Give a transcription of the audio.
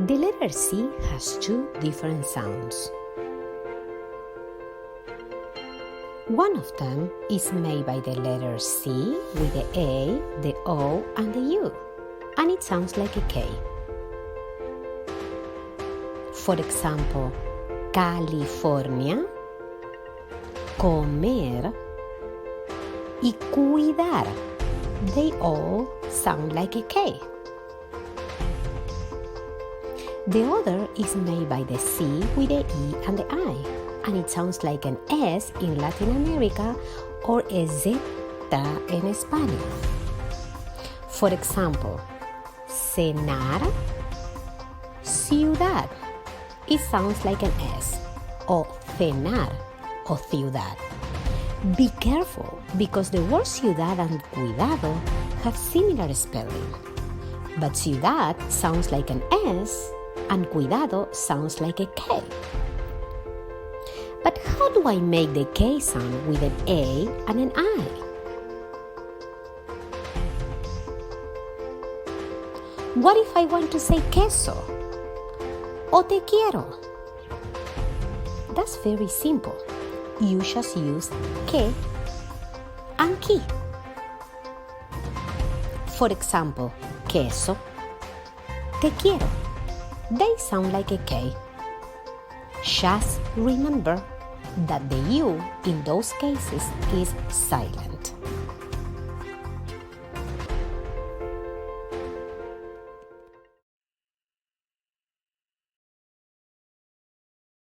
The letter C has two different sounds. One of them is made by the letter C with the A, the O, and the U, and it sounds like a K. For example, California, comer, y cuidar. They all sound like a K. The other is made by the C with the E and the I, and it sounds like an S in Latin America or a Z en España. For example, cenar, ciudad. It sounds like an S, or cenar, or ciudad. Be careful, because the words ciudad and cuidado have similar spelling. But ciudad sounds like an S, and cuidado sounds like a K. But how do I make the K sound with an A and an I? What if I want to say queso o te quiero? That's very simple. You just use que and ki. For example, queso, te quiero. They sound like a K. Just remember that the U in those cases is silent.